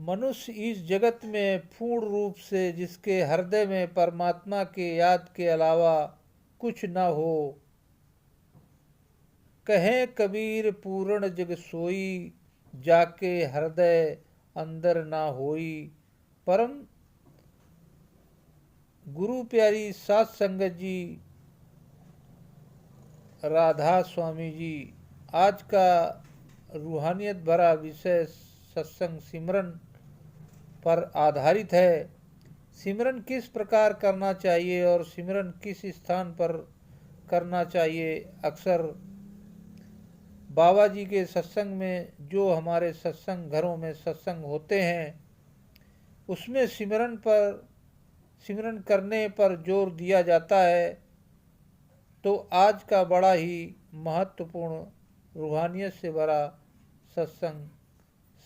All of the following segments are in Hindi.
मनुष्य इस जगत में पूर्ण रूप से जिसके हृदय में परमात्मा के याद के अलावा कुछ न हो, कहें कबीर पूर्ण जग सोई, जाके हृदय अंदर ना होई। परम गुरु प्यारी सात संगत जी, राधा स्वामी जी, आज का रूहानियत भरा विषय सत्संग सिमरन पर आधारित है। सिमरन किस प्रकार करना चाहिए और सिमरन किस स्थान पर करना चाहिए। अक्सर बाबा जी के सत्संग में, जो हमारे सत्संग घरों में सत्संग होते हैं, उसमें सिमरन करने पर जोर दिया जाता है। तो आज का बड़ा ही महत्वपूर्ण रूहानियत से भरा सत्संग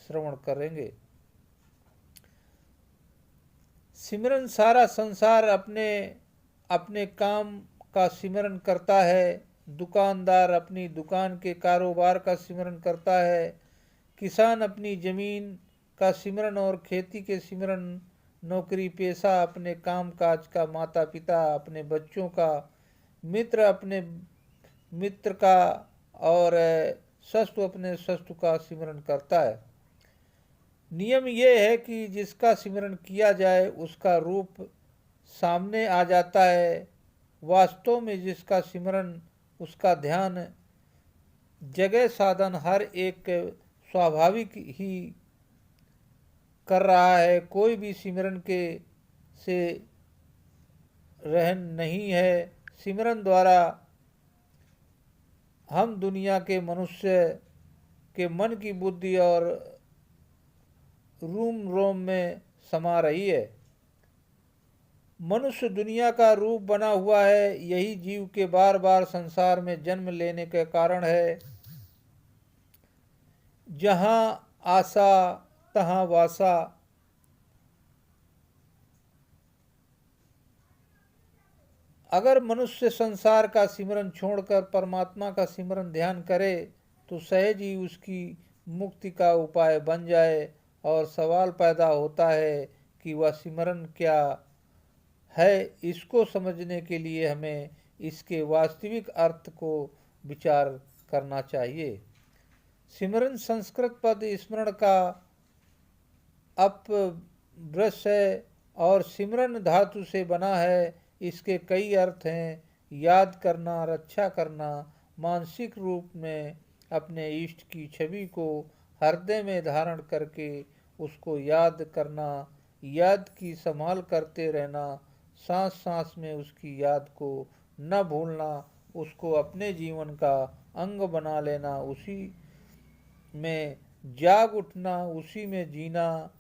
श्रवण करेंगे। सिमरन सारा संसार अपने अपने काम का सिमरन करता है। दुकानदार अपनी दुकान के कारोबार का सिमरन करता है, किसान अपनी जमीन का सिमरन और खेती के सिमरन, नौकरी पेशा अपने काम काज का, माता पिता अपने बच्चों का, मित्र अपने मित्र का और शत्रु अपने शत्रु का सिमरन करता है। नियम यह है कि जिसका सिमरन किया जाए उसका रूप सामने आ जाता है। वास्तव में जिसका सिमरन, उसका ध्यान, जगह साधन हर एक स्वाभाविक ही कर रहा है। कोई भी सिमरन के से रहन नहीं है। सिमरन द्वारा हम दुनिया के मनुष्य के मन की बुद्धि और रूम रोम में समा रही है। मनुष्य दुनिया का रूप बना हुआ है। यही जीव के बार बार संसार में जन्म लेने के कारण है। जहाँ आशा तहाँ वासा। अगर मनुष्य संसार का सिमरन छोड़कर परमात्मा का सिमरन ध्यान करे तो सहज ही उसकी मुक्ति का उपाय बन जाए। और सवाल पैदा होता है कि वह सिमरन क्या है। इसको समझने के लिए हमें इसके वास्तविक अर्थ को विचार करना चाहिए। सिमरन संस्कृत पद स्मरण का अपभ्रंश है और सिमरन धातु से बना है। इसके कई अर्थ हैं। याद करना, रक्षा करना, मानसिक रूप में अपने इष्ट की छवि को हृदय में धारण करके उसको याद करना, याद की संभाल करते रहना, सांस सांस में उसकी याद को न भूलना, उसको अपने जीवन का अंग बना लेना, उसी में जाग उठना, उसी में जीना,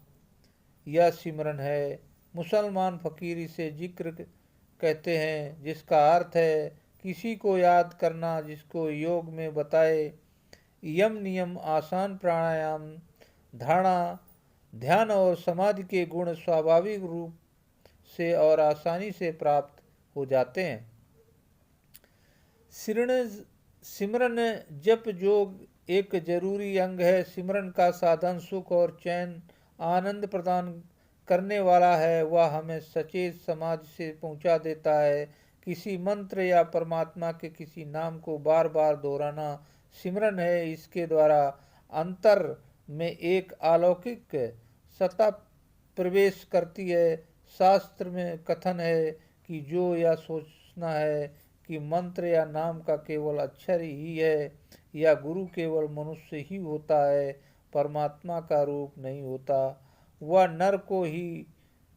यह सिमरन है। मुसलमान फकीर इसे जिक्र कहते हैं, जिसका अर्थ है किसी को याद करना जिसको योग में बताए। यम नियम, आसान प्राणायाम, धारणा, ध्यान और समाधि के गुण स्वाभाविक रूप से और आसानी से प्राप्त हो जाते हैं। सिमरन जप जोग एक जरूरी अंग है। सिमरन का साधन सुख और चैन, आनंद प्रदान करने वाला है। वह हमें सचेत समाधि से पहुंचा देता है। किसी मंत्र या परमात्मा के किसी नाम को बार बार दोहराना सिमरन है। इसके द्वारा अंतर में एक अलौकिक सत्ता प्रवेश करती है। शास्त्र में कथन है कि जो यह सोचना है कि मंत्र या नाम का केवल अक्षर ही है या गुरु केवल मनुष्य ही होता है, परमात्मा का रूप नहीं होता, वह नर को ही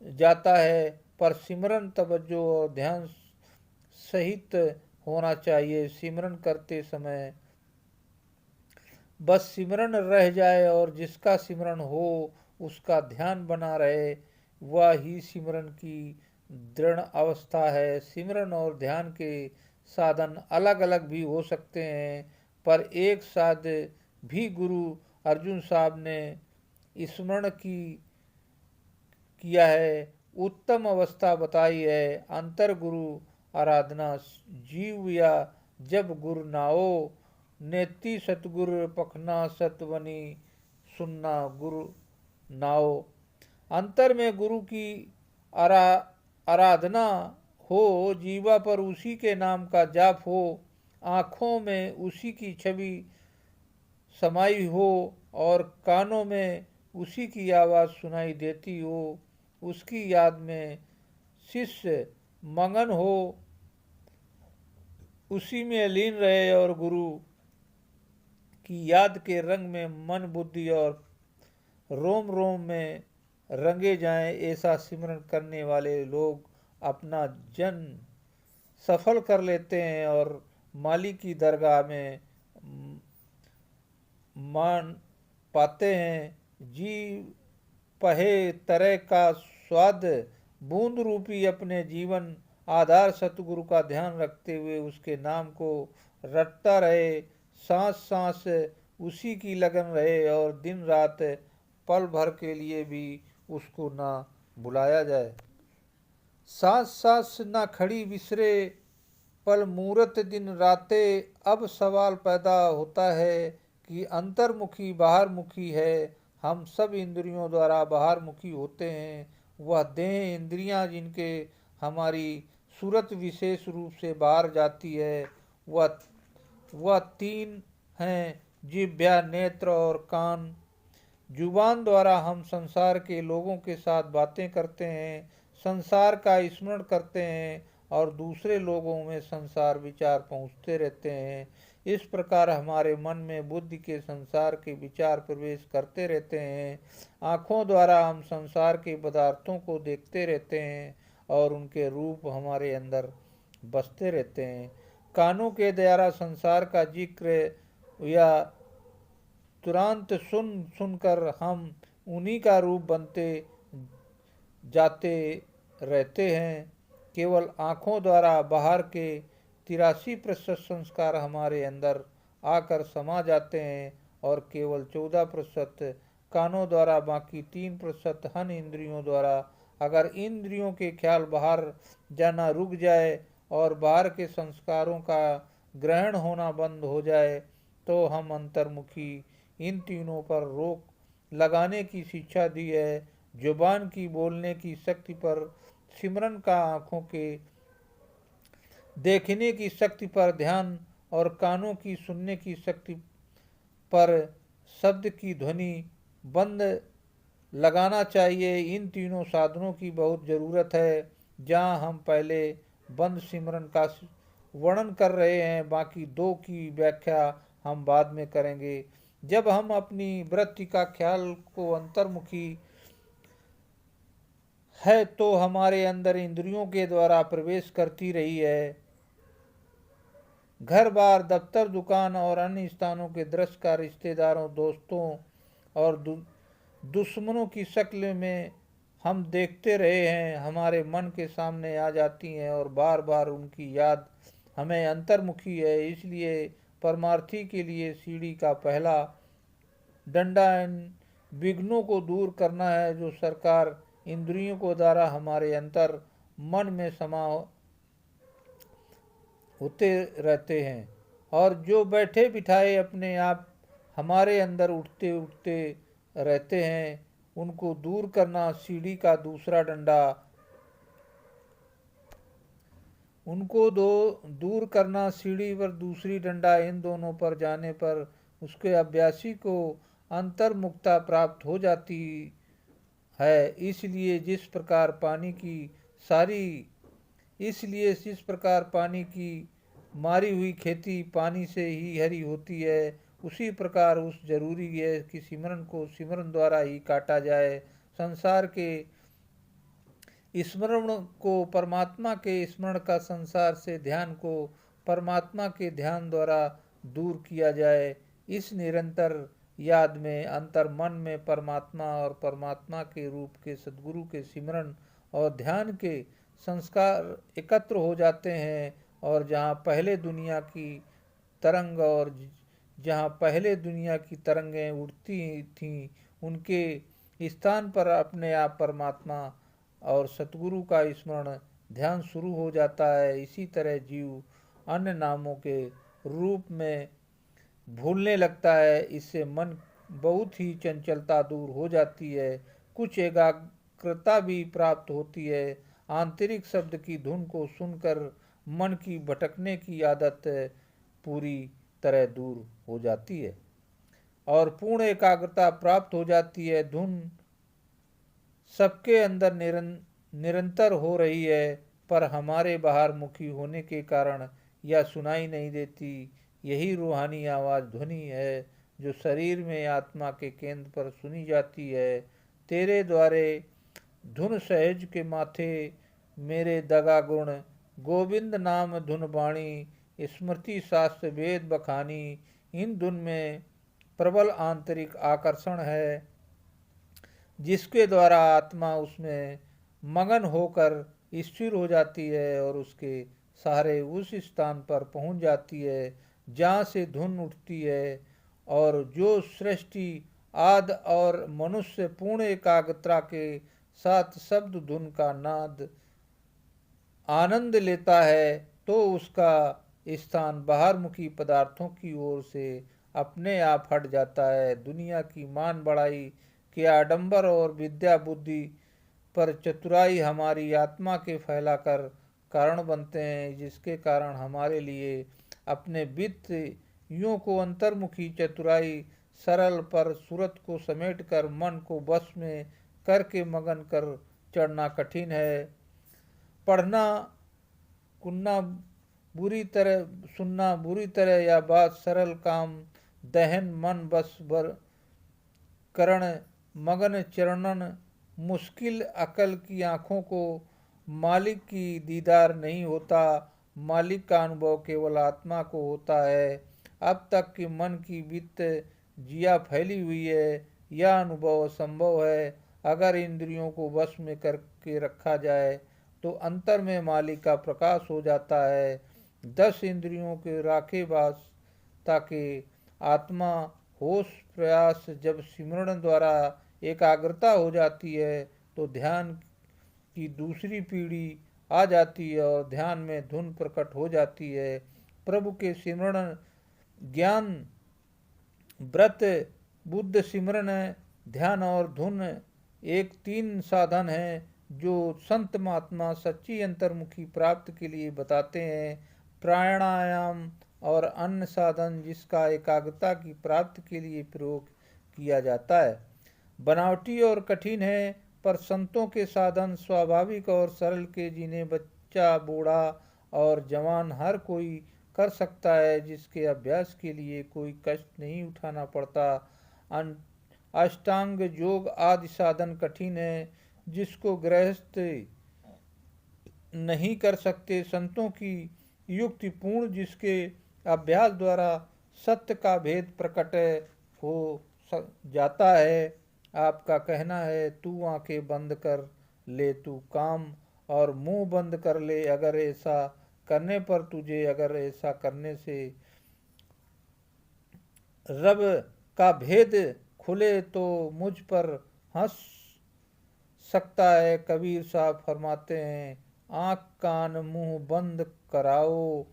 जाता है। पर सिमरन तवज्जो और ध्यान सहित होना चाहिए। सिमरन करते समय बस सिमरन रह जाए और जिसका सिमरन हो उसका ध्यान बना रहे, वह ही सिमरन की दृढ़ अवस्था है। सिमरन और ध्यान के साधन अलग अलग भी हो सकते हैं, पर एक साथ भी गुरु अर्जुन साहब ने स्मरण किया है, उत्तम अवस्था बताई है। अंतर गुरु आराधना जीव या जब गुरु नाओ, नेति सतगुर पखना सतवनी सुनना गुरु नाओ। अंतर में गुरु की आराधना हो, जीवा पर उसी के नाम का जाप हो, आँखों में उसी की छवि समाई हो और कानों में उसी की आवाज़ सुनाई देती हो। उसकी याद में शिष्य मगन हो, उसी में लीन रहे और गुरु की याद के रंग में मन बुद्धि और रोम रोम में रंगे जाएं। ऐसा सिमरन करने वाले लोग अपना जन सफल कर लेते हैं और मालिक की दरगाह में मान पाते हैं। जी पहे तरह का स्वाद बूंद रूपी अपने जीवन आधार सतगुरु का ध्यान रखते हुए उसके नाम को रटता रहे, सांस सांस उसी की लगन रहे और दिन रात पल भर के लिए भी उसको ना बुलाया जाए। सांस सांस ना खड़ी विसरे पल मूरत दिन राते। अब सवाल पैदा होता है कि अंतर्मुखी बाहरमुखी है। हम सब इंद्रियों द्वारा बाहरमुखी होते हैं। वह देह इंद्रियां जिनके हमारी सूरत विशेष रूप से बाहर जाती है, वह तीन हैं, जिह्वा, नेत्र और कान। जुबान द्वारा हम संसार के लोगों के साथ बातें करते हैं, संसार का स्मरण करते हैं और दूसरे लोगों में संसार विचार पहुँचते रहते हैं। इस प्रकार हमारे मन में बुद्धि के संसार के विचार प्रवेश करते रहते हैं। आँखों द्वारा हम संसार के पदार्थों को देखते रहते हैं और उनके रूप हमारे अंदर बसते रहते हैं। कानों के द्वारा संसार का जिक्र या तुरंत सुनकर हम उन्हीं का रूप बनते जाते रहते हैं। केवल आँखों द्वारा बाहर के 83% संस्कार हमारे अंदर आकर समा जाते हैं और केवल 14% कानों द्वारा, बाकी 3% हन इंद्रियों द्वारा। अगर इंद्रियों के ख्याल बाहर जाना रुक जाए और बाहर के संस्कारों का ग्रहण होना बंद हो जाए तो हम अंतर्मुखी इन तीनों पर रोक लगाने की शिक्षा दी है। जुबान की बोलने की शक्ति पर सिमरन का, आँखों के देखने की शक्ति पर ध्यान और कानों की सुनने की शक्ति पर शब्द की ध्वनि बंद लगाना चाहिए। इन तीनों साधनों की बहुत ज़रूरत है। जहाँ हम पहले बंद सिमरन का वर्णन कर रहे हैं, बाकी दो की व्याख्या हम बाद में करेंगे। जब हम अपनी वृत्ति का ख्याल को अंतर्मुखी है तो हमारे अंदर इंद्रियों के द्वारा प्रवेश करती रही है। घर बार, दफ्तर, दुकान और अन्य स्थानों के दृश्य का रिश्तेदारों, दोस्तों और दुश्मनों की शक्ल में हम देखते रहे हैं, हमारे मन के सामने आ जाती हैं और बार बार उनकी याद हमें अंतर्मुखी है। इसलिए परमार्थी के लिए सीढ़ी का पहला डंडा इन विघ्नों को दूर करना है जो सरकार इंद्रियों को द्वारा हमारे अंतर मन में समा होते रहते हैं और जो बैठे बिठाए अपने आप हमारे अंदर उठते उठते रहते हैं, उनको दूर करना सीढ़ी का दूसरा डंडा। उनको दूर करना सीढ़ी पर दूसरी डंडा। इन दोनों पर जाने पर उसके अभ्यासी को अंतर्मुक्ता प्राप्त हो जाती है। इसलिए जिस प्रकार पानी की मारी हुई खेती पानी से ही हरी होती है, उसी प्रकार उस जरूरी है कि सिमरन को सिमरन द्वारा ही काटा जाए। संसार के स्मरण को परमात्मा के स्मरण का, संसार से ध्यान को परमात्मा के ध्यान द्वारा दूर किया जाए। इस निरंतर याद में अंतर मन में परमात्मा और परमात्मा के रूप के सद्गुरु के सिमरन और ध्यान के संस्कार एकत्र हो जाते हैं और जहाँ पहले दुनिया की तरंगें उठती थीं, उनके स्थान पर अपने आप परमात्मा और सतगुरु का स्मरण ध्यान शुरू हो जाता है। इसी तरह जीव अन्य नामों के रूप में भूलने लगता है। इससे मन बहुत ही चंचलता दूर हो जाती है, कुछ एकाग्रता भी प्राप्त होती है। आंतरिक शब्द की धुन को सुनकर मन की भटकने की आदत पूरी तरह दूर हो जाती है और पूर्ण एकाग्रता प्राप्त हो जाती है। धुन सबके अंदर निरंतर हो रही है, पर हमारे बाहर मुखी होने के कारण यह सुनाई नहीं देती। यही रूहानी आवाज़ ध्वनि है जो शरीर में आत्मा के केंद्र पर सुनी जाती है। तेरे द्वारे धुन सहज के माथे मेरे दगा गुण, गोविंद नाम धुन बाणी, स्मृति शास्त्र वेद बखानी। इन धुन में प्रबल आंतरिक आकर्षण है जिसके द्वारा आत्मा उसमें मगन होकर स्थिर हो जाती है और उसके सहारे उस स्थान पर पहुंच जाती है जहाँ से धुन उठती है और जो सृष्टि आदि और मनुष्य पूर्ण एकाग्रता के साथ शब्द धुन का नाद आनंद लेता है, तो उसका स्थान बाहरमुखी पदार्थों की ओर से अपने आप हट जाता है। दुनिया की मान बढ़ाई के आडंबर और विद्या बुद्धि पर चतुराई हमारी आत्मा के फैलाकर कारण बनते हैं, जिसके कारण हमारे लिए अपने वित्त यों को अंतर्मुखी चतुराई सरल पर सूरत को समेटकर मन को बस में करके मगन कर चढ़ना कठिन है। पढ़ना कुन्ना बुरी तरह, सुनना बुरी तरह या बात सरल काम दहन मन बस बर करण मगन चरणन मुश्किल अकल की आँखों को मालिक की दीदार नहीं होता। मालिक का अनुभव केवल आत्मा को होता है। अब तक कि मन की वित्त जिया फैली हुई है, यह अनुभव संभव है। अगर इंद्रियों को वश में करके रखा जाए तो अंतर में मालिक का प्रकाश हो जाता है। 10 इंद्रियों के राखे बास ताकि आत्मा होश प्रयास जब सिमरण द्वारा एकाग्रता हो जाती है तो ध्यान की दूसरी पीढ़ी आ जाती है और ध्यान में धुन प्रकट हो जाती है। प्रभु के सिमरण ज्ञान व्रत बुद्ध सिमरण ध्यान और धुन एक 3 साधन हैं जो संत महात्मा सच्ची अंतर्मुखी प्राप्ति के लिए बताते हैं। प्राणायाम और अन्य साधन जिसका एकाग्रता की प्राप्ति के लिए प्रयोग किया जाता है, बनावटी और कठिन है, पर संतों के साधन स्वाभाविक और सरल के जिन्हें बच्चा बूढ़ा और जवान हर कोई कर सकता है, जिसके अभ्यास के लिए कोई कष्ट नहीं उठाना पड़ता। अष्टांग योग आदि साधन कठिन है जिसको गृहस्थ नहीं कर सकते। संतों की युक्ति पूर्ण जिसके अभ्यास द्वारा सत्य का भेद प्रकट हो जाता है। आपका कहना है तू आंखें बंद कर ले तू काम और मुंह बंद कर ले, अगर ऐसा करने पर तुझे, अगर ऐसा करने से रब का भेद खुले तो मुझ पर हंस सकता है। कबीर साहब फरमाते हैं आँख कान मुंह बंद कराओ,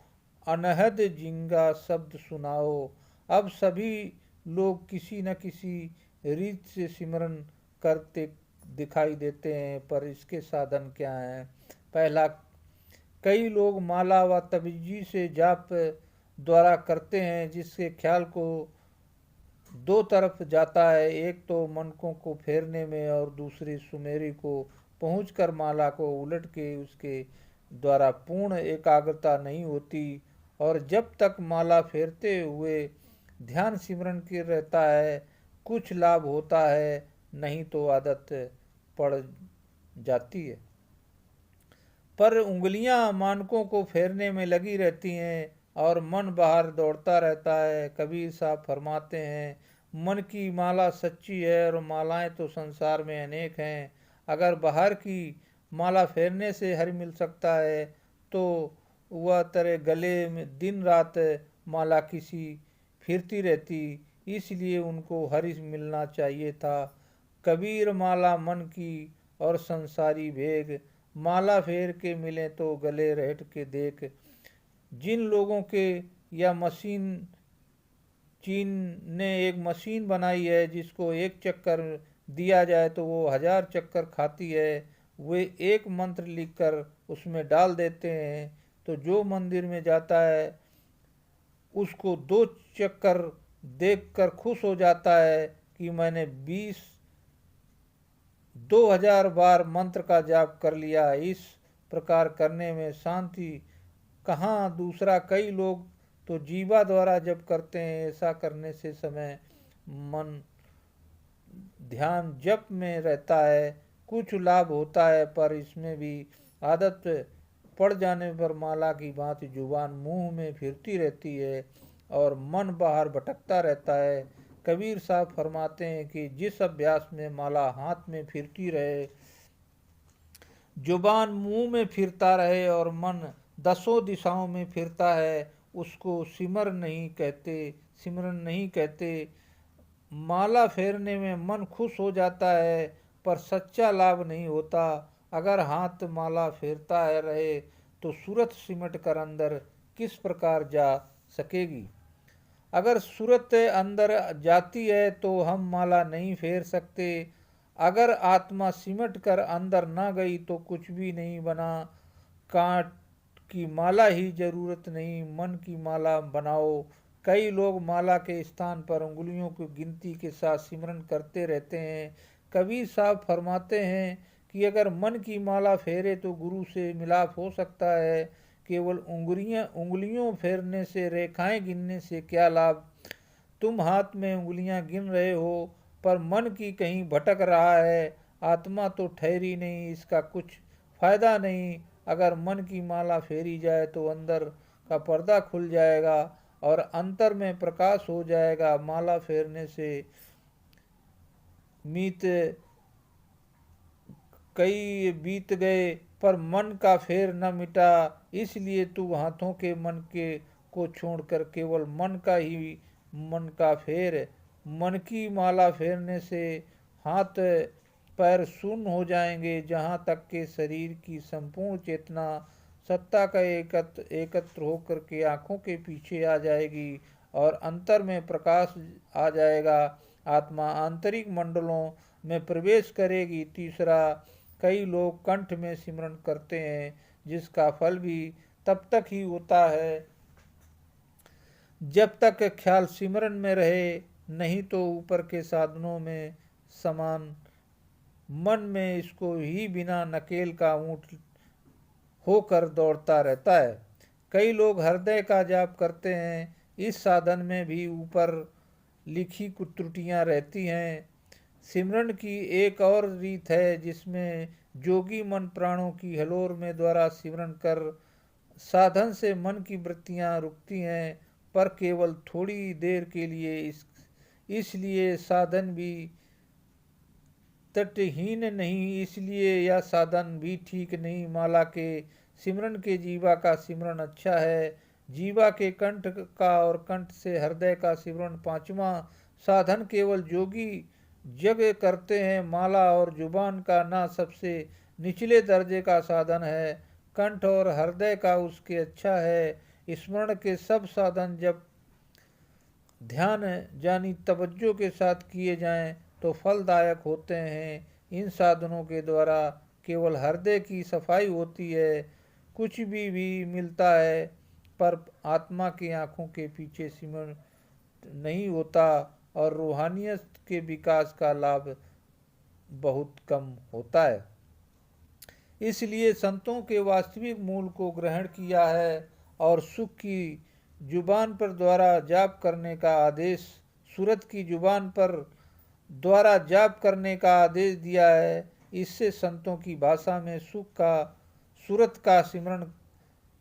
अनहद जिंगा शब्द सुनाओ। अब सभी लोग किसी न किसी रीत से सिमरन करते दिखाई देते हैं, पर इसके साधन क्या हैं? पहला, कई लोग माला व तबीजी से जाप द्वारा करते हैं जिसके ख्याल को 2 तरफ जाता है, एक तो मनकों को फेरने में और दूसरी सुमेरी को पहुंचकर माला को उलट के उसके द्वारा पूर्ण एकाग्रता नहीं होती। और जब तक माला फेरते हुए ध्यान सिमरन के रहता है कुछ लाभ होता है, नहीं तो आदत पड़ जाती है। पर उंगलियां मानकों को फेरने में लगी रहती हैं और मन बाहर दौड़ता रहता है। कबीर साहब फरमाते हैं मन की माला सच्ची है और मालाएं तो संसार में अनेक हैं। अगर बाहर की माला फेरने से हरि मिल सकता है तो वह तेरे गले में दिन रात माला किसी फिरती रहती, इसलिए उनको हरि मिलना चाहिए था। कबीर माला मन की और संसारी भेग, माला फेर के मिले तो गले रहट के देख। जिन लोगों के या मशीन चीन ने एक मशीन बनाई है जिसको एक चक्कर दिया जाए तो वो 1000 चक्कर खाती है। वे एक मंत्र लिखकर उसमें डाल देते हैं, तो जो मंदिर में जाता है उसको 2 चक्कर देखकर खुश हो जाता है कि मैंने 2000 बार मंत्र का जाप कर लिया। इस प्रकार करने में शांति कहाँ। दूसरा, कई लोग तो जीवा द्वारा जप करते हैं। ऐसा करने से समय मन ध्यान जप में रहता है, कुछ लाभ होता है, पर इसमें भी आदत पड़ जाने पर माला की भांति जुबान मुंह में फिरती रहती है और मन बाहर भटकता रहता है। कबीर साहब फरमाते हैं कि जिस अभ्यास में माला हाथ में फिरती रहे, जुबान मुंह में फिरता रहे और मन 10 दिशाओं में फिरता है, उसको सिमरन नहीं कहते। माला फेरने में मन खुश हो जाता है, पर सच्चा लाभ नहीं होता। अगर हाथ माला फेरता है रहे तो सूरत सिमट कर अंदर किस प्रकार जा सकेगी। अगर सूरत अंदर जाती है तो हम माला नहीं फेर सकते। अगर आत्मा सिमट कर अंदर ना गई तो कुछ भी नहीं बना। कांट की माला ही जरूरत नहीं, मन की माला बनाओ। कई लोग माला के स्थान पर उंगलियों की गिनती के साथ सिमरन करते रहते हैं। कबीर साहब फरमाते हैं कि अगर मन की माला फेरे तो गुरु से मिलाप हो सकता है। केवल उंगलियों फेरने से, रेखाएं गिनने से क्या लाभ। तुम हाथ में उंगलियां गिन रहे हो पर मन की कहीं भटक रहा है। आत्मा तो ठहरी नहीं, इसका कुछ फायदा नहीं। अगर मन की माला फेरी जाए तो अंदर का पर्दा खुल जाएगा और अंतर में प्रकाश हो जाएगा। माला फेरने से कई बीत गए पर मन का फेर न मिटा। इसलिए तू हाथों के मन के को छोड़कर केवल मन का फेर। मन की माला फेरने से हाथ पैर शून्य हो जाएंगे, जहाँ तक के शरीर की संपूर्ण चेतना सत्ता का एकत्र होकर के आंखों के पीछे आ जाएगी और अंतर में प्रकाश आ जाएगा। आत्मा आंतरिक मंडलों में प्रवेश करेगी। तीसरा, कई लोग कंठ में सिमरन करते हैं, जिसका फल भी तब तक ही होता है जब तक ख्याल सिमरन में रहे, नहीं तो ऊपर के साधनों में समान मन में इसको ही बिना नकेल का ऊंट होकर दौड़ता रहता है। कई लोग हृदय का जाप करते हैं। इस साधन में भी ऊपर लिखी कुछ त्रुटियां रहती हैं। सिमरन की एक और रीत है जिसमें जोगी मन प्राणों की हलोर में द्वारा सिमरन कर साधन से मन की वृत्तियां रुकती हैं, पर केवल थोड़ी देर के लिए। इसलिए साधन भी तटहीन नहीं, इसलिए यह साधन भी ठीक नहीं। माला के सिमरन के जीवा का सिमरन अच्छा है। जीवा के कंठ का और कंठ से हृदय का सिमरन पांचवा साधन केवल जोगी जग करते हैं। माला और जुबान का ना सबसे निचले दर्जे का साधन है, कंठ और हृदय का उसके अच्छा है। स्मरण के सब साधन जब ध्यान जानी तवज्जो के साथ किए जाएं तो फलदायक होते हैं। इन साधनों के द्वारा केवल हृदय की सफाई होती है, कुछ भी मिलता है, पर आत्मा की आंखों के पीछे सिमरन नहीं होता और रूहानियत के विकास का लाभ बहुत कम होता है। इसलिए संतों के वास्तविक मूल को ग्रहण किया है और सुख की जुबान पर द्वारा जाप करने का आदेश, सूरत की जुबान पर द्वारा जाप करने का आदेश दिया है। इससे संतों की भाषा में सूरत का सिमरन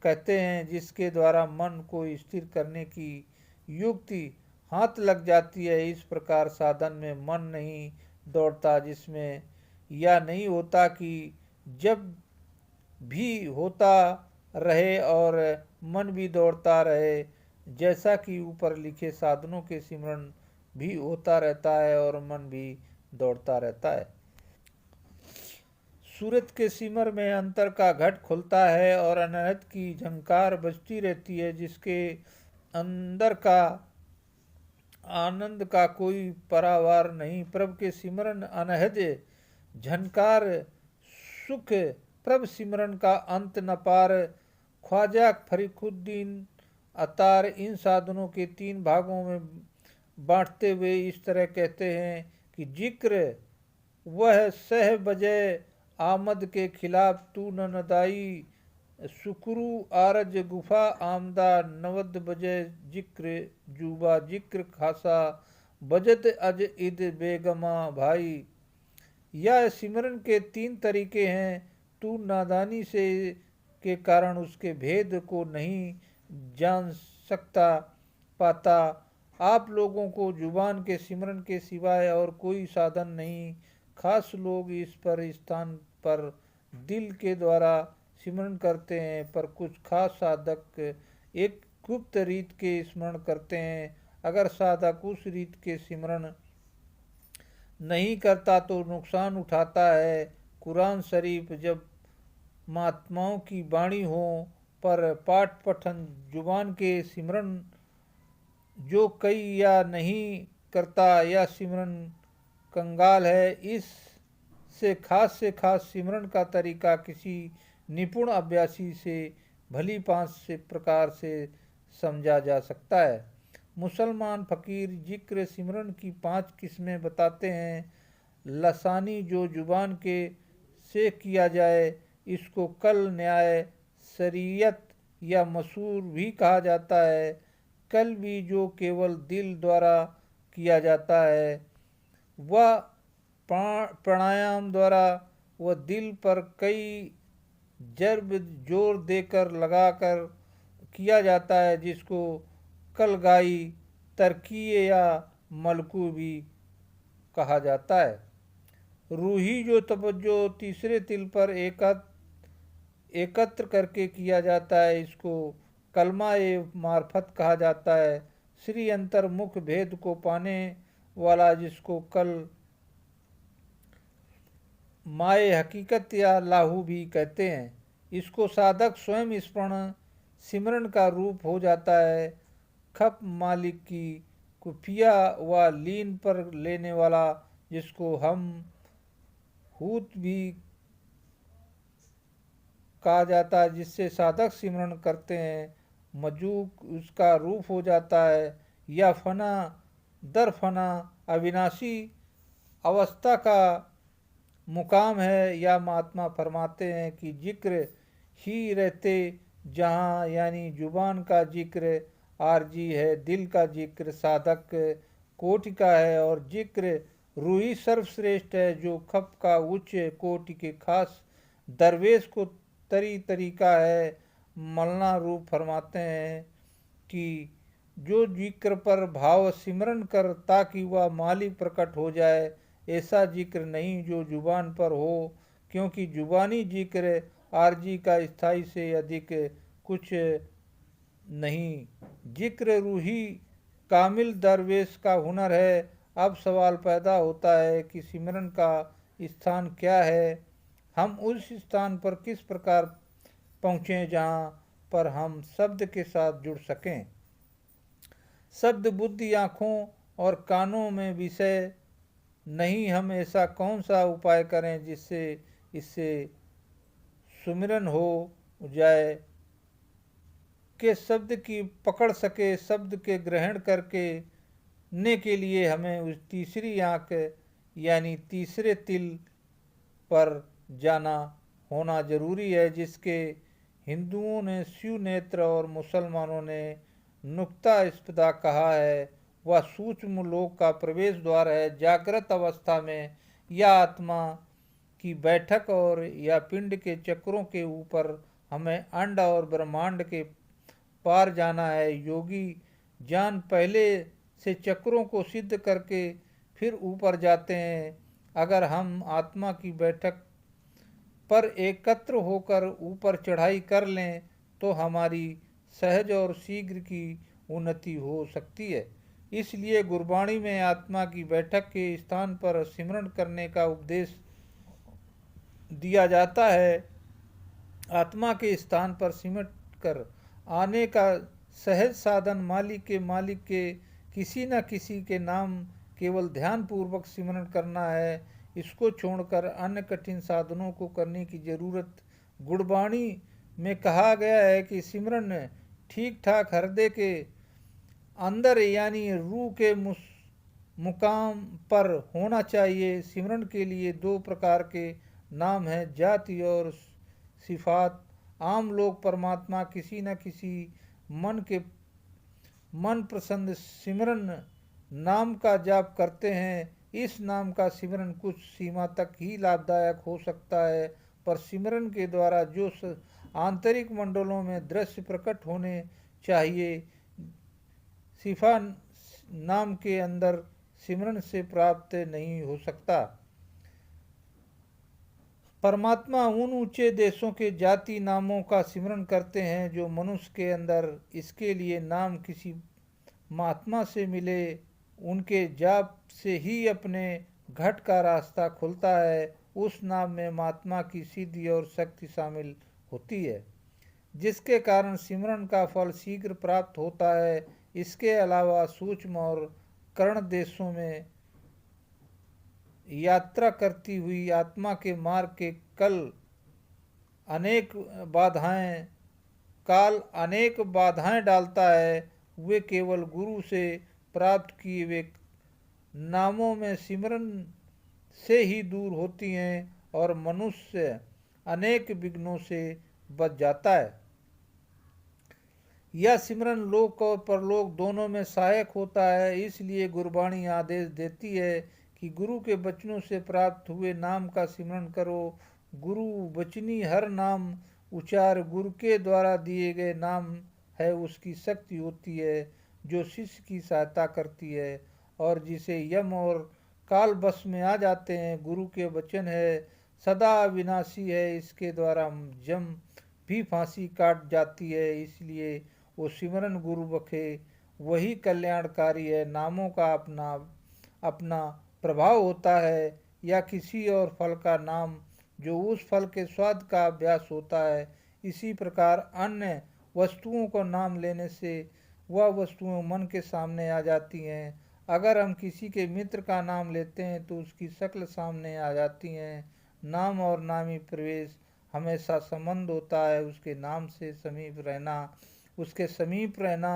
कहते हैं, जिसके द्वारा मन को स्थिर करने की युक्ति हाथ लग जाती है। इस प्रकार साधन में मन नहीं दौड़ता, जिसमें यह नहीं होता कि जब भी होता रहे और मन भी दौड़ता रहे। जैसा कि ऊपर लिखे साधनों के सिमरन भी होता रहता है और मन भी दौड़ता रहता है। सूरत के सिमर में अंतर का घट खुलता है और अनहद की झंकार बजती रहती है, जिसके अंदर का आनंद का कोई परावार नहीं। प्रभु के सिमरन अनहद झनकार सुख, प्रभु सिमरन का अंत न पार। ख्वाजा फरीखुद्दीन अतार इन साधनों के 3 भागों में बांटते हुए इस तरह कहते हैं कि जिक्र वह सह बजय आमद के खिलाफ तू न नदाई, सुकरू आरज गुफा आमदा नवद बजय जिक्र जूबा, जिक्र खासा बजत अज इद बेगमा भाई। यह सिमरन के 3 तरीके हैं। तू नादानी से के कारण उसके भेद को नहीं जान सकता पाता। आप लोगों को जुबान के सिमरन के सिवाय और कोई साधन नहीं। खास लोग इस पर स्थान पर दिल के द्वारा सिमरन करते हैं, पर कुछ खास साधक एक गुप्त रीत के स्मरण करते हैं। अगर साधक उस रीत के सिमरन नहीं करता तो नुकसान उठाता है। कुरान शरीफ जब महात्माओं की वाणी हो पर पाठ पठन जुबान के सिमरन जो कई या नहीं करता या सिमरन कंगाल है। इस से खास सिमरन का तरीका किसी निपुण अभ्यासी से भली 5 से प्रकार से समझा जा सकता है। मुसलमान फ़कीर जिक्र सिमरन की 5 किस्में बताते हैं। लसानी जो जुबान के से किया जाए, इसको कल न्याय शरीयत या मसूर भी कहा जाता है। कल्बी जो केवल दिल द्वारा किया जाता है, वह प्राणायाम द्वारा वह दिल पर कई जर्ब जोर देकर लगाकर किया जाता है, जिसको कलगाई तरकीय या मलकू भी कहा जाता है। रूही जो तवज्जो तीसरे तिल पर एकत्र करके किया जाता है, इसको कलमा ए मार्फत कहा जाता है। श्री अंतर्मुख भेद को पाने वाला, जिसको कल माए हकीकत या लाहू भी कहते हैं। इसको साधक स्वयं स्मरण सिमरन का रूप हो जाता है। खप मालिक की कुफिया व लीन पर लेने वाला, जिसको हम हूत भी कहा जाता है, जिससे साधक सिमरन करते हैं। मजूक उसका रूप हो जाता है। या फना दर फना अविनाशी अवस्था का मुकाम है। या महात्मा फरमाते हैं कि जिक्र ही रहते जहाँ, यानी जुबान का जिक्र आरजी है, दिल का जिक्र साधक कोटि का है, और जिक्र रूही सर्वश्रेष्ठ है, जो खप का उच्च कोटि के खास दरवेश को तरीका है। मलना रूप फरमाते हैं कि जो जिक्र पर भाव सिमरन कर ताकि वह मालिक प्रकट हो जाए, ऐसा जिक्र नहीं जो जुबान पर हो, क्योंकि जुबानी जिक्र आरजी का स्थाई से अधिक कुछ नहीं। जिक्र रूही कामिल दरवेश का हुनर है। अब सवाल पैदा होता है कि सिमरन का स्थान क्या है। हम उस स्थान पर किस प्रकार पहुँचें जहाँ पर हम शब्द के साथ जुड़ सकें। शब्द बुद्धि आँखों और कानों में विषय नहीं। हम ऐसा कौन सा उपाय करें जिससे इससे सुमिरन हो जाए कि शब्द की पकड़ सके। शब्द के ग्रहण करके ने के लिए हमें उस तीसरी आँख यानी तीसरे तिल पर जाना होना जरूरी है, जिसके हिंदुओं ने शिव नेत्र और मुसलमानों ने नुक्ता इस्पदा कहा है। वह सूक्ष्म लोक का प्रवेश द्वार है। जागृत अवस्था में यह आत्मा की बैठक और या पिंड के चक्रों के ऊपर हमें अंड और ब्रह्मांड के पार जाना है। योगी जान पहले से चक्रों को सिद्ध करके फिर ऊपर जाते हैं। अगर हम आत्मा की बैठक पर एकत्र होकर ऊपर चढ़ाई कर लें तो हमारी सहज और शीघ्र की उन्नति हो सकती है। इसलिए गुरबाणी में आत्मा की बैठक के स्थान पर सिमरन करने का उपदेश दिया जाता है। आत्मा के स्थान पर सिमट कर आने का सहज साधन मालिक के किसी न किसी के नाम केवल ध्यान पूर्वक सिमरण करना है। इसको छोड़कर अन्य कठिन साधनों को करने की जरूरत। गुरबाणी में कहा गया है कि सिमरन ठीक ठाक हृदय के अंदर यानी रूह के मुकाम पर होना चाहिए। सिमरन के लिए दो प्रकार के नाम हैं, जाति और सिफात। आम लोग परमात्मा किसी न किसी मन प्रसन्न सिमरन नाम का जाप करते हैं। इस नाम का सिमरन कुछ सीमा तक ही लाभदायक हो सकता है, पर सिमरन के द्वारा जो आंतरिक मंडलों में दृश्य प्रकट होने चाहिए, सिफा नाम के अंदर सिमरन से प्राप्त नहीं हो सकता। परमात्मा उन ऊंचे देशों के जाति नामों का सिमरन करते हैं जो मनुष्य के अंदर। इसके लिए नाम किसी महात्मा से मिले, उनके जाप से ही अपने घट का रास्ता खुलता है। उस नाम में महात्मा की सिद्धि और शक्ति शामिल होती है, जिसके कारण सिमरन का फल शीघ्र प्राप्त होता है। इसके अलावा सूक्ष्म और कर्ण देशों में यात्रा करती हुई आत्मा के मार्ग के काल अनेक बाधाएं डालता है। वे केवल गुरु से प्राप्त किए हुए नामों में सिमरन से ही दूर होती हैं और मनुष्य अनेक विघ्नों से बच जाता है। यह सिमरन लोक और परलोक दोनों में सहायक होता है। इसलिए गुरबाणी आदेश देती है कि गुरु के वचनों से प्राप्त हुए नाम का सिमरन करो। गुरु वचनी हर नाम उच्चार गुरु के द्वारा दिए गए नाम है उसकी शक्ति होती है, जो शिष्य की सहायता करती है और जिसे यम और काल बस में आ जाते हैं। गुरु के वचन है सदा अविनाशी है, इसके द्वारा जम भी फांसी काट जाती है। इसलिए वो सिमरन गुरु बखे वही कल्याणकारी है। नामों का अपना अपना प्रभाव होता है, या किसी और फल का नाम जो उस फल के स्वाद का अभ्यास होता है। इसी प्रकार अन्य वस्तुओं को नाम लेने से वह वस्तुएं मन के सामने आ जाती हैं। अगर हम किसी के मित्र का नाम लेते हैं तो उसकी शक्ल सामने आ जाती हैं। नाम और नामी प्रवेश हमेशा संबंध होता है उसके नाम से समीप रहना, उसके समीप रहना।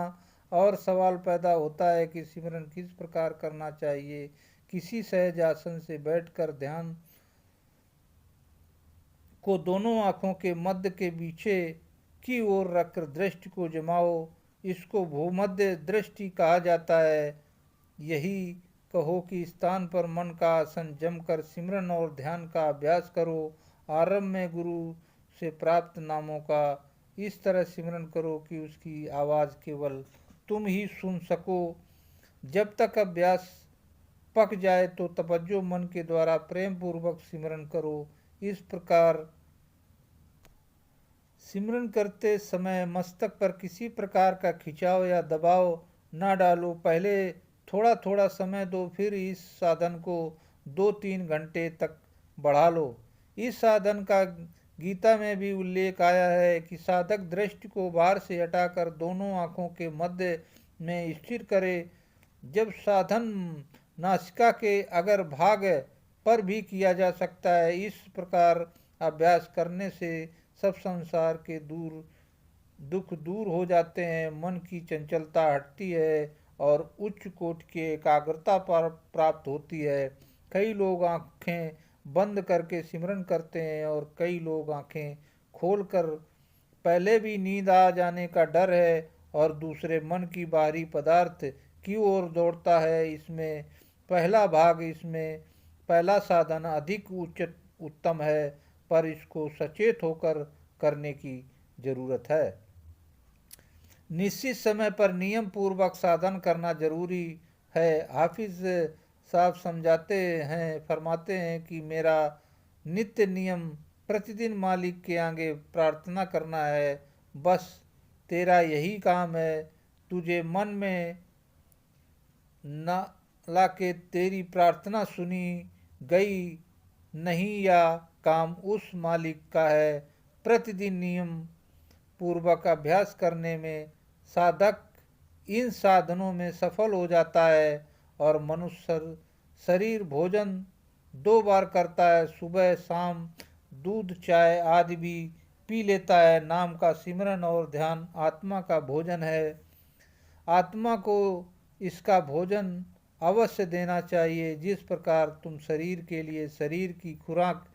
और सवाल पैदा होता है कि सिमरन किस प्रकार करना चाहिए। किसी सहज आसन से बैठकर ध्यान को दोनों आँखों के मध्य के पीछे की ओर रखकर दृष्टि को जमाओ। इसको भूमध्य दृष्टि कहा जाता है। यही कहो कि स्थान पर मन का आसन जमकर सिमरन और ध्यान का अभ्यास करो। आरंभ में गुरु से प्राप्त नामों का इस तरह सिमरन करो कि उसकी आवाज़ केवल तुम ही सुन सको। जब तक अभ्यास पक जाए तो तवज्जो मन के द्वारा प्रेम पूर्वक सिमरन करो। इस प्रकार सिमरन करते समय मस्तक पर किसी प्रकार का खिंचाव या दबाव न डालो। पहले थोड़ा थोड़ा समय दो, फिर इस साधन को 2-3 घंटे तक बढ़ा लो। इस साधन का गीता में भी उल्लेख आया है कि साधक दृष्टि को बाहर से हटाकर दोनों आँखों के मध्य में स्थिर करे। जब साधन नासिका के अगर भाग पर भी किया जा सकता है। इस प्रकार अभ्यास करने से सब संसार के दुख दूर हो जाते हैं, मन की चंचलता हटती है और उच्च कोटि की एकाग्रता प्राप्त होती है। कई लोग आँखें बंद करके सिमरन करते हैं और कई लोग आँखें खोलकर पहले भी नींद आ जाने का डर है और दूसरे मन की बाहरी पदार्थ की ओर दौड़ता है। इसमें पहला साधन अधिक उत्तम है, पर इसको सचेत होकर करने की जरूरत है। निश्चित समय पर नियम पूर्वक साधन करना जरूरी है। हाफिज साहब फरमाते हैं कि मेरा नित्य नियम प्रतिदिन मालिक के आगे प्रार्थना करना है। बस तेरा यही काम है। तुझे मन में न लाके तेरी प्रार्थना सुनी गई नहीं, या काम उस मालिक का है। प्रतिदिन नियम पूर्वक अभ्यास करने में साधक इन साधनों में सफल हो जाता है और मनुष्य शरीर भोजन 2 बार करता है, सुबह शाम दूध चाय आदि भी पी लेता है। नाम का सिमरन और ध्यान आत्मा का भोजन है। आत्मा को इसका भोजन अवश्य देना चाहिए। जिस प्रकार तुम शरीर के लिए शरीर की खुराक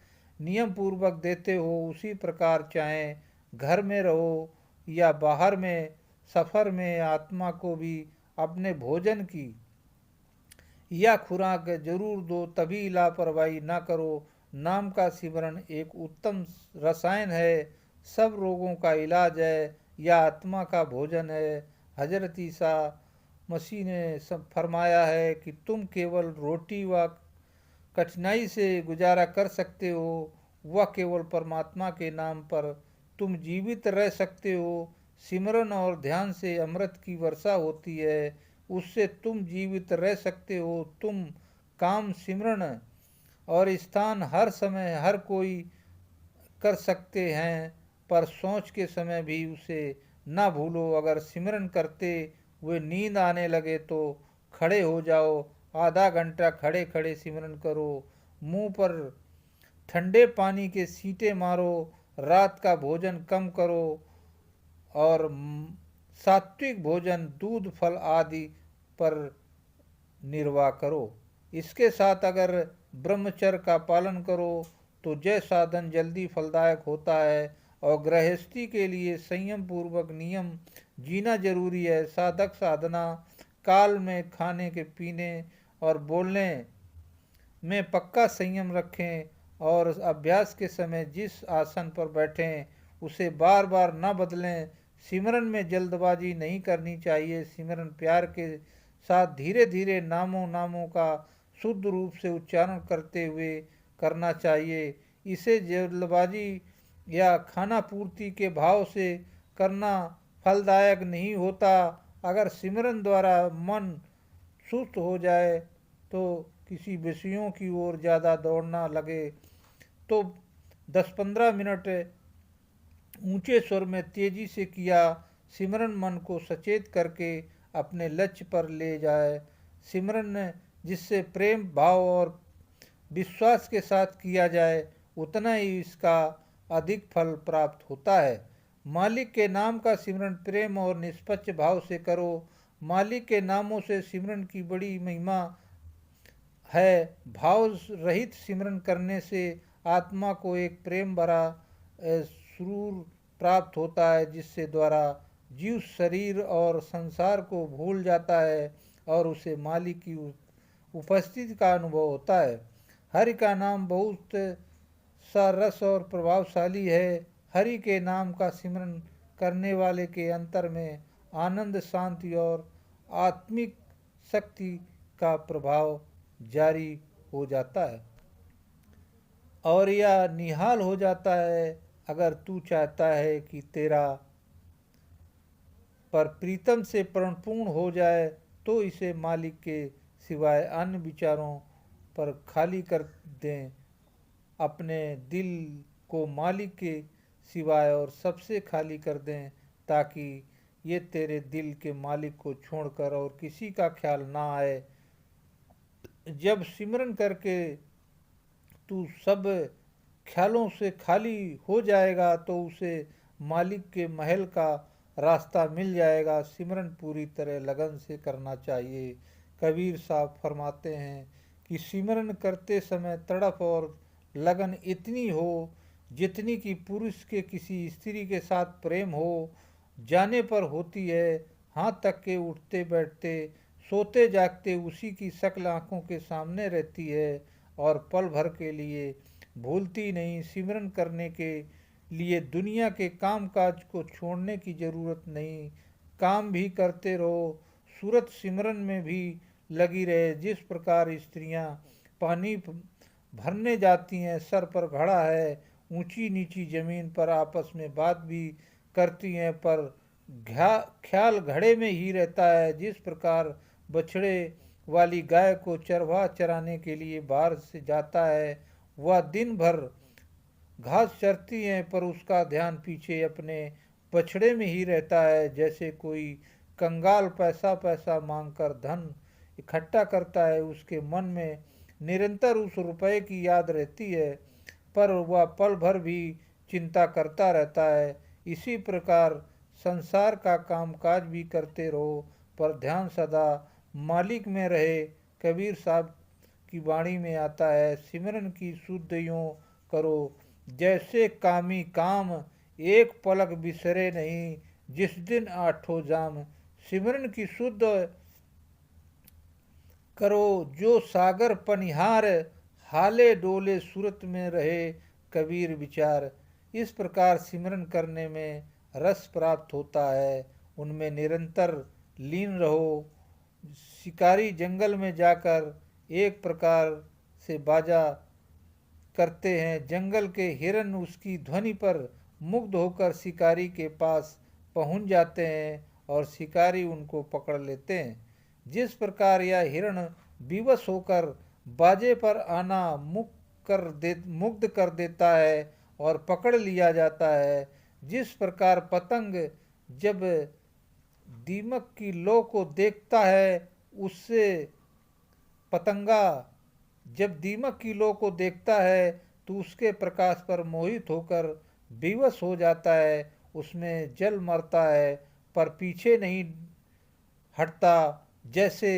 नियम पूर्वक देते हो, उसी प्रकार चाहे घर में रहो या बाहर में सफ़र में आत्मा को भी अपने भोजन की या खुराक जरूर दो, तभी लापरवाही ना करो। नाम का सिमरन एक उत्तम रसायन है, सब रोगों का इलाज है, यह आत्मा का भोजन है। हजरत ईसा मसीह ने फरमाया है कि तुम केवल रोटी व कठिनाई से गुजारा कर सकते हो, वह केवल परमात्मा के नाम पर तुम जीवित रह सकते हो। सिमरन और ध्यान से अमृत की वर्षा होती है, उससे तुम जीवित रह सकते हो। तुम काम सिमरन और स्थान हर समय हर कोई कर सकते हैं, पर सोच के समय भी उसे ना भूलो। अगर सिमरन करते हुए नींद आने लगे तो खड़े हो जाओ, आधा घंटा खड़े खड़े सिमरन करो, मुंह पर ठंडे पानी के सींटे मारो, रात का भोजन कम करो और सात्विक भोजन दूध फल आदि पर निर्वाह करो। इसके साथ अगर ब्रह्मचर्य का पालन करो तो जय साधन जल्दी फलदायक होता है। और गृहस्थी के लिए संयम पूर्वक नियम जीना जरूरी है। साधक साधना काल में खाने के पीने और बोलने में पक्का संयम रखें और अभ्यास के समय जिस आसन पर बैठें उसे बार बार न बदलें। सिमरन में जल्दबाजी नहीं करनी चाहिए। सिमरन प्यार के साथ धीरे धीरे नामों का शुद्ध रूप से उच्चारण करते हुए करना चाहिए। इसे जल्दबाजी या खाना पूर्ति के भाव से करना फलदायक नहीं होता। अगर सिमरन द्वारा मन सुस्त हो जाए तो किसी विषयों की ओर ज़्यादा दौड़ना लगे तो 10-15 मिनट ऊंचे स्वर में तेजी से किया सिमरन मन को सचेत करके अपने लक्ष्य पर ले जाए। सिमरन जिससे प्रेम भाव और विश्वास के साथ किया जाए उतना ही इसका अधिक फल प्राप्त होता है। मालिक के नाम का सिमरन प्रेम और निष्पक्ष भाव से करो। मालिक के नामों से सिमरन की बड़ी महिमा है। भाव रहित सिमरन करने से आत्मा को एक प्रेम भरा सुरूर प्राप्त होता है, जिससे द्वारा जीव शरीर और संसार को भूल जाता है और उसे मालिक की उपस्थिति का अनुभव होता है। हरि का नाम बहुत सा रस और प्रभावशाली है। हरि के नाम का सिमरन करने वाले के अंतर में आनंद, शांति और आत्मिक शक्ति का प्रभाव जारी हो जाता है और यह निहाल हो जाता है। अगर तू चाहता है कि तेरा पर प्रीतम से परिपूर्ण हो जाए तो इसे मालिक के सिवाय अन्य विचारों पर खाली कर दें। अपने दिल को मालिक के सिवाय और सबसे खाली कर दें ताकि ये तेरे दिल के मालिक को छोड़कर और किसी का ख्याल ना आए। जब सिमरन करके तू सब ख्यालों से खाली हो जाएगा तो उसे मालिक के महल का रास्ता मिल जाएगा। सिमरन पूरी तरह लगन से करना चाहिए। कबीर साहब फरमाते हैं कि सिमरन करते समय तड़प और लगन इतनी हो जितनी कि पुरुष के किसी स्त्री के साथ प्रेम हो जाने पर होती है। हाथ तक के उठते बैठते सोते जागते उसी की शक्ल आंखों के सामने रहती है और पल भर के लिए भूलती नहीं। सिमरन करने के लिए दुनिया के काम काज को छोड़ने की ज़रूरत नहीं। काम भी करते रहो, सूरत सिमरन में भी लगी रहे। जिस प्रकार स्त्रियां पानी भरने जाती हैं, सर पर घड़ा है, ऊंची नीची जमीन पर आपस में बात भी करती हैं, पर ख्याल घड़े में ही रहता है। जिस प्रकार बछड़े वाली गाय को चरवाहा चराने के लिए बाहर से जाता है, वह दिन भर घास चरती हैं पर उसका ध्यान पीछे अपने बछड़े में ही रहता है। जैसे कोई कंगाल पैसा पैसा मांगकर धन इकट्ठा करता है, उसके मन में निरंतर उस रुपए की याद रहती है, पर वह पल भर भी चिंता करता रहता है। इसी प्रकार संसार का कामकाज भी करते रहो, पर ध्यान सदा मालिक में रहे। कबीर साहब की वाणी में आता है, सिमरन की शुद्ध यूं करो जैसे कामी काम, एक पलक बिसरे नहीं जिस दिन आठों जाम। सिमरन की शुद्ध करो जो सागर पनिहार, हाले डोले सूरत में रहे कबीर विचार। इस प्रकार सिमरन करने में रस प्राप्त होता है, उनमें निरंतर लीन रहो। शिकारी जंगल में जाकर एक प्रकार से बाजा करते हैं, जंगल के हिरन उसकी ध्वनि पर मुग्ध होकर शिकारी के पास पहुंच जाते हैं और शिकारी उनको पकड़ लेते हैं। जिस प्रकार यह हिरण विवश होकर बाजे पर आना मुग्ध कर देता है और पकड़ लिया जाता है, जिस प्रकार पतंग जब दीमक की लौ को देखता है उससे पतंगा जब दीमक की लौ को देखता है तो उसके प्रकाश पर मोहित होकर विवश हो जाता है, उसमें जल मरता है पर पीछे नहीं हटता। जैसे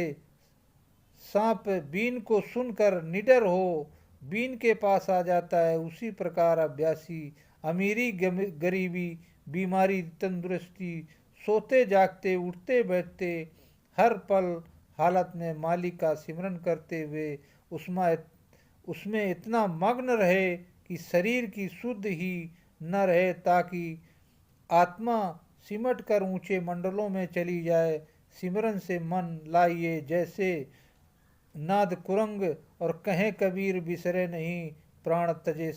सांप बीन को सुनकर निडर हो बीन के पास आ जाता है, उसी प्रकार अभ्यासी अमीरी गरीबी बीमारी तंदुरुस्ती सोते जागते उठते बैठते हर पल हालत में मालिक का सिमरन करते हुए उसमें इतना मग्न रहे कि शरीर की शुद्ध ही न रहे, ताकि आत्मा सिमट कर ऊंचे मंडलों में चली जाए। सिमरन से मन लाइए जैसे नाद कुरंग, और कहें कबीर बिसरे नहीं प्राण तजे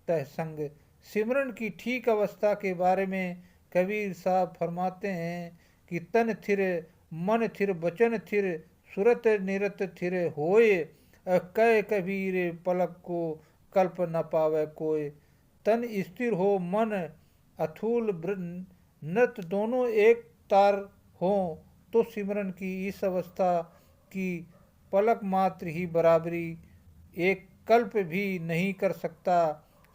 तह संग। सिमरन की ठीक अवस्था के बारे में कबीर साहब फरमाते हैं कि तन थिर मन थिर बचन थिर सुरत निरत थिर होए, कै कबीर पलक को कल्प न पावे कोय। तन स्थिर हो मन अथूल नृत दोनों एक तार हो तो सिमरन की इस अवस्था की पलक मात्र ही बराबरी एक कल्प भी नहीं कर सकता।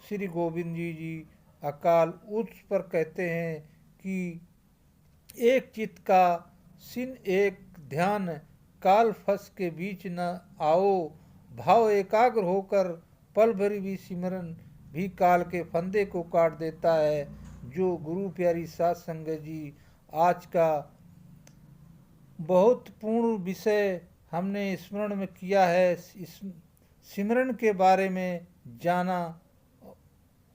श्री गोविंद जी अकाल उच्च पर कहते हैं कि एक चित्त का सिन एक ध्यान, काल फस के बीच न आओ। भाव एकाग्र होकर पल भर भी सिमरन भी काल के फंदे को काट देता है। जो गुरु प्यारी साध संगत जी, आज का बहुत पूर्ण विषय हमने स्मरण में किया है। इस सिमरन के बारे में जाना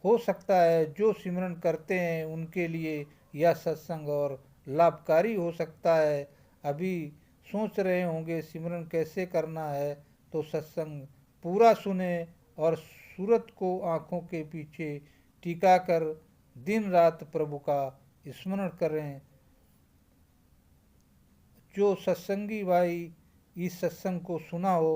हो सकता है, जो सिमरन करते हैं उनके लिए यह सत्संग और लाभकारी हो सकता है। अभी सोच रहे होंगे सिमरन कैसे करना है, तो सत्संग पूरा सुने और सूरत को आँखों के पीछे टिका कर दिन रात प्रभु का स्मरण करें। जो सत्संगी भाई इस सत्संग को सुना हो